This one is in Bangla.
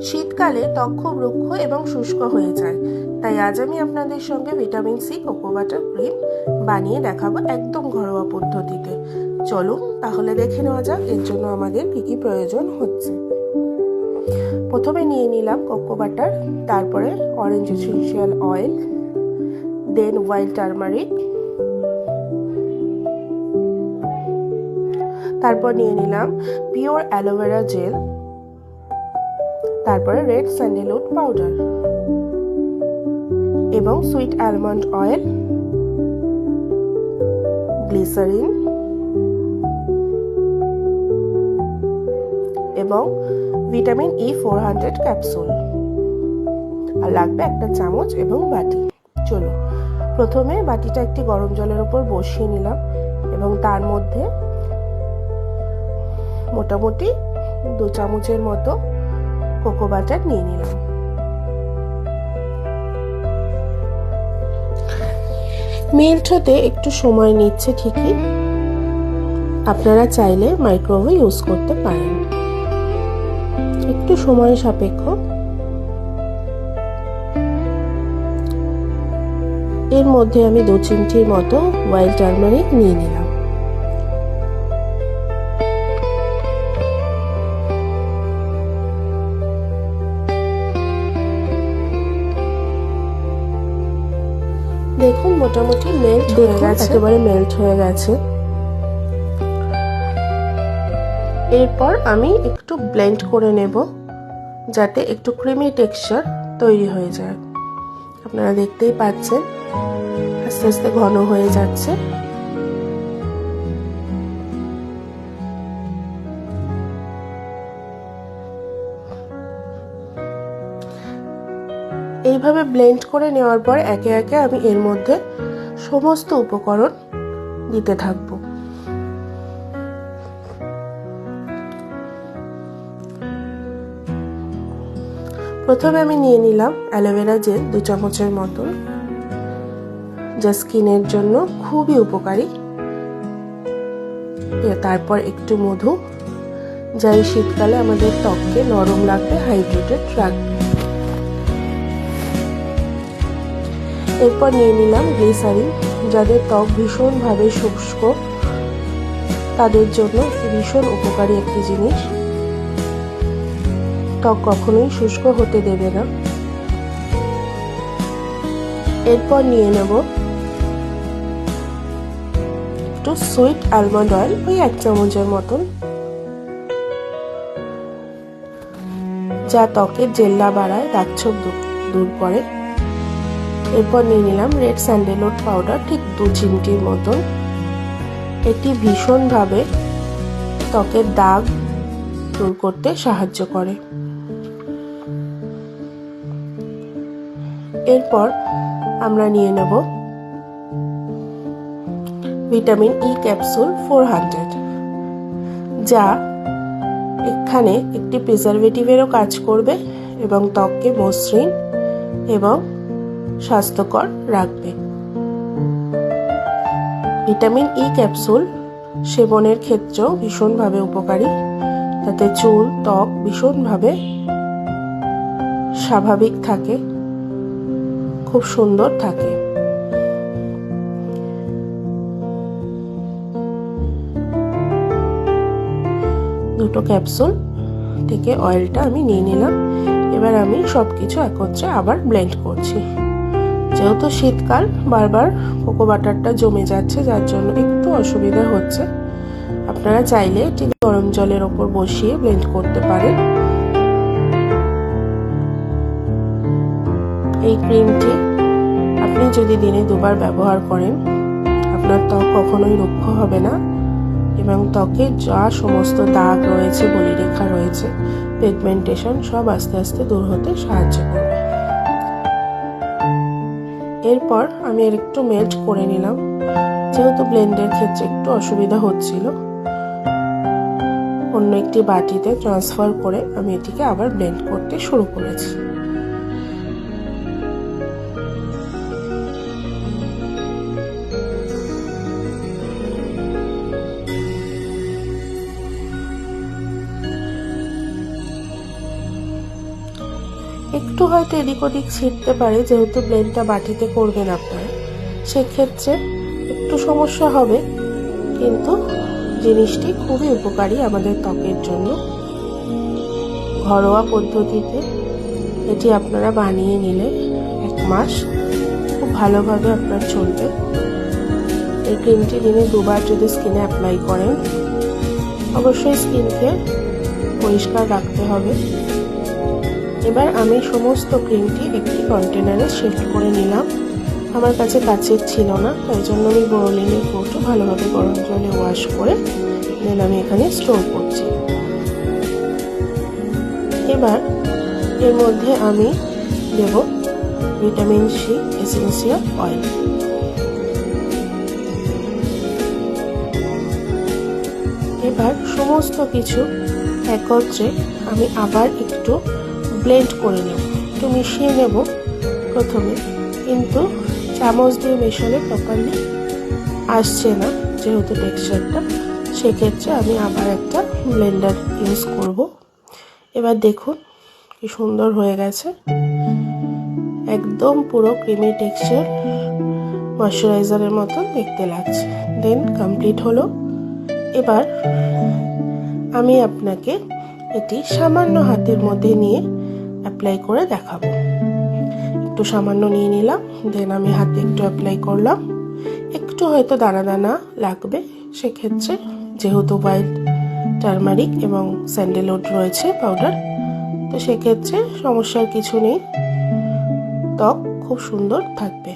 শীতকালে ত্বক খুব রুক্ষ এবং শুষ্ক হয়ে যায়, তাই আজ আমি আপনাদের সঙ্গে vitamin C cocoa butter cream বানিয়ে দেখাবো একদম ঘরোয়া পদ্ধতিতে। চলুন তাহলে দেখে নেওয়া যাক এর জন্য আমাদের কি কি প্রয়োজন হচ্ছে। প্রথমে নিয়ে নিলাম কোকো বাটার, তারপরে অরেঞ্জ এসেনশিয়াল অয়েল, দেন হোয়াইট টারমারিক, তারপর নিয়ে নিলাম পিওর অ্যালোভেরা জেল, তারপরে রেড স্যান্ডেলউড পাউডার এবং সুইট আলমন্ড অয়েল, গ্লিসারিন এবং ভিটামিন ই 400 ক্যাপসুল, আর লাগবে একটা চামচ এবং বাটি। চলো প্রথমে বাটিটা একটি গরম জলের উপর বসিয়ে নিলাম এবং তার মধ্যে মোটামুটি 2 চামচের মতো কোকো বাটার নিয়ে নিলাম। মেল্ট হতে একটু সময় নিচ্ছে ঠিকই, আপনারা চাইলে মাইক্রোওয়েভে ইউজ করতে পারেন, একটু সময় সাপেক্ষ। এর মধ্যে আমি 2 চিমটির মতো হোয়াইট টারমারিক নিয়ে নিলাম। দেখুন মোটামুটি মেল্ট হয়ে গেছে, একেবারে মেল্ট হয়ে গেছে। এরপর আমি একটু ব্লেন্ড করে নেব যাতে একটু ক্রিমি টেক্সচার তৈরি হয়ে যায়। আপনারা দেখতেই পাচ্ছেন আস্তে আস্তে ঘন হয়ে যাচ্ছে। এইভাবে ব্লেন্ড করে নেওয়ার পর একে একে আমি এর মধ্যে সমস্ত উপকরণ দিতে থাকব। প্রথমে আমি নিয়ে নিলাম অ্যালোভেরা জেল 2 চামচের মতো, যা স্কিনের জন্য খুবই উপকারী। তারপর একটু মধু, যা এই শীতকালে আমাদের ত্বককে নরম রাখবে, হাইড্রেটেড রাখবে। এরপর নিয়ে নিলাম গ্লিসারিন, যাদের ত্বক ভীষণভাবে শুষ্ক তাদের জন্য ভীষণ উপকারী একটি জিনিস, ত্বক কখনোই শুষ্ক হতে দেবে না। এরপর নিয়ে নেব একটু সুইট আলমন্ড অয়েল, ওই 1 চামচের মতন, যা ত্বকের জেল্লা বাড়ায়, দাগছোপ দূর করে। এরপর নিয়ে নিলাম রেড স্যান্ডেলউড পাউডার, ঠিক 2 চিমটির মতন। এটি ভীষণভাবে ত্বকের দাগ দূর করতে সাহায্য করে। এরপর আমরা নিয়ে নেব ভিটামিন ই ক্যাপসুল 400, যা এখানে একটি প্রিজারভেটিভেরও কাজ করবে এবং ত্বককে মসৃণ এবং স্বাস্থ্যকর রাখবে। ভিটামিন ই ক্যাপসুল সেবনের ক্ষেত্রেও ভীষণভাবে উপকারী, তাতে চুল, ত্বক ভীষণভাবে স্বাভাবিক থাকে, খুব সুন্দর থাকে। দুটো ক্যাপসুল থেকে অয়েলটা আমি নিয়ে নিলাম। এবার আমি সবকিছু একত্রে আবার ব্লেন্ড করছি। যেহেতু শীতকাল, বারবার কোকো বাটারটা জমে যাচ্ছে, যার জন্য একটু অসুবিধা হচ্ছে। আপনারা চাইলে এটি গরম জলের ওপর বসিয়ে ব্লেন্ড করতে পারেন। এই ক্রিমটি আপনি যদি দিনে 2 বার ব্যবহার করেন, আপনার ত্বক কখনোই রুক্ষ হবে না এবং ত্বকে যা সমস্ত দাগ রয়েছে, বলিরেখা রয়েছে, পিগমেন্টেশন সব আস্তে আস্তে দূর হতে সাহায্য করবে। এরপর আমি এর একটু মেল্ট করে নিলাম, যেহেতু ব্লেন্ডের ক্ষেত্রে একটু অসুবিধা হচ্ছিল। অন্য একটি বাটিতে ট্রান্সফার করে আমি এটিকে আবার ব্লেন্ড করতে শুরু করেছি। একটু হয়তো এদিক ওদিক ছিটতে পারে, যেহেতু ব্লেন্ডটা বাটিতে করবেন আপনারা, সেক্ষেত্রে একটু সমস্যা হবে, কিন্তু জিনিসটি খুবই উপকারী আমাদের ত্বকের জন্য। ঘরোয়া পদ্ধতিতে এটি আপনারা বানিয়ে নিলে 1 মাস খুব ভালোভাবে আপনার চলবে। এই ক্রিমটি দিনে 2 বার যদি স্কিনে অ্যাপ্লাই করেন, অবশ্যই স্কিনকে পরিষ্কার রাখতে হবে। এবার আমি সমস্ত ক্রিমটি একটি কন্টেনারে শিফট করে নিলাম। আমার কাছে কাচের ছিল না, তাই জন্য আমি বোরোলিনের কৌটো ভালোভাবে গরম জলে ওয়াশ করে দেন আমি এখানে স্টোর করছি। এবার এর মধ্যে আমি দেব ভিটামিন সি এসেন্সিয়াল অয়েল। এবার সমস্ত কিছু একত্রে আমি আবার একটু ব্লেন্ড করে নেব, একটু মিশিয়ে নেব প্রথমে, কিন্তু চামচ দিয়ে মেশালে প্রপারলি আসছে না যেহেতু টেক্সচারটা, সেক্ষেত্রে আমি আবার একটা ব্লেন্ডার ইউজ করব। এবার দেখুন কি সুন্দর হয়ে গেছে, একদম পুরো ক্রিমি টেক্সচার, ময়শ্চারাইজারের মতো দেখতে লাগছে। দেন কমপ্লিট হলো। এবার আমি আপনাকে এটি সামান্য হাতের মধ্যে নিয়ে অ্যাপ্লাই করে দেখাবো। একটু সামান্য নিয়ে নিলাম, দেন আমি হাতে একটু অ্যাপ্লাই করলাম। একটু হয়তো দানা দানা লাগবে, সেক্ষেত্রে যেহেতু হোয়াইট টারমারিক এবং স্যান্ডেলউড রয়েছে পাউডার, তো সেক্ষেত্রে সমস্যার কিছু নেই, ত্বক খুব সুন্দর থাকবে।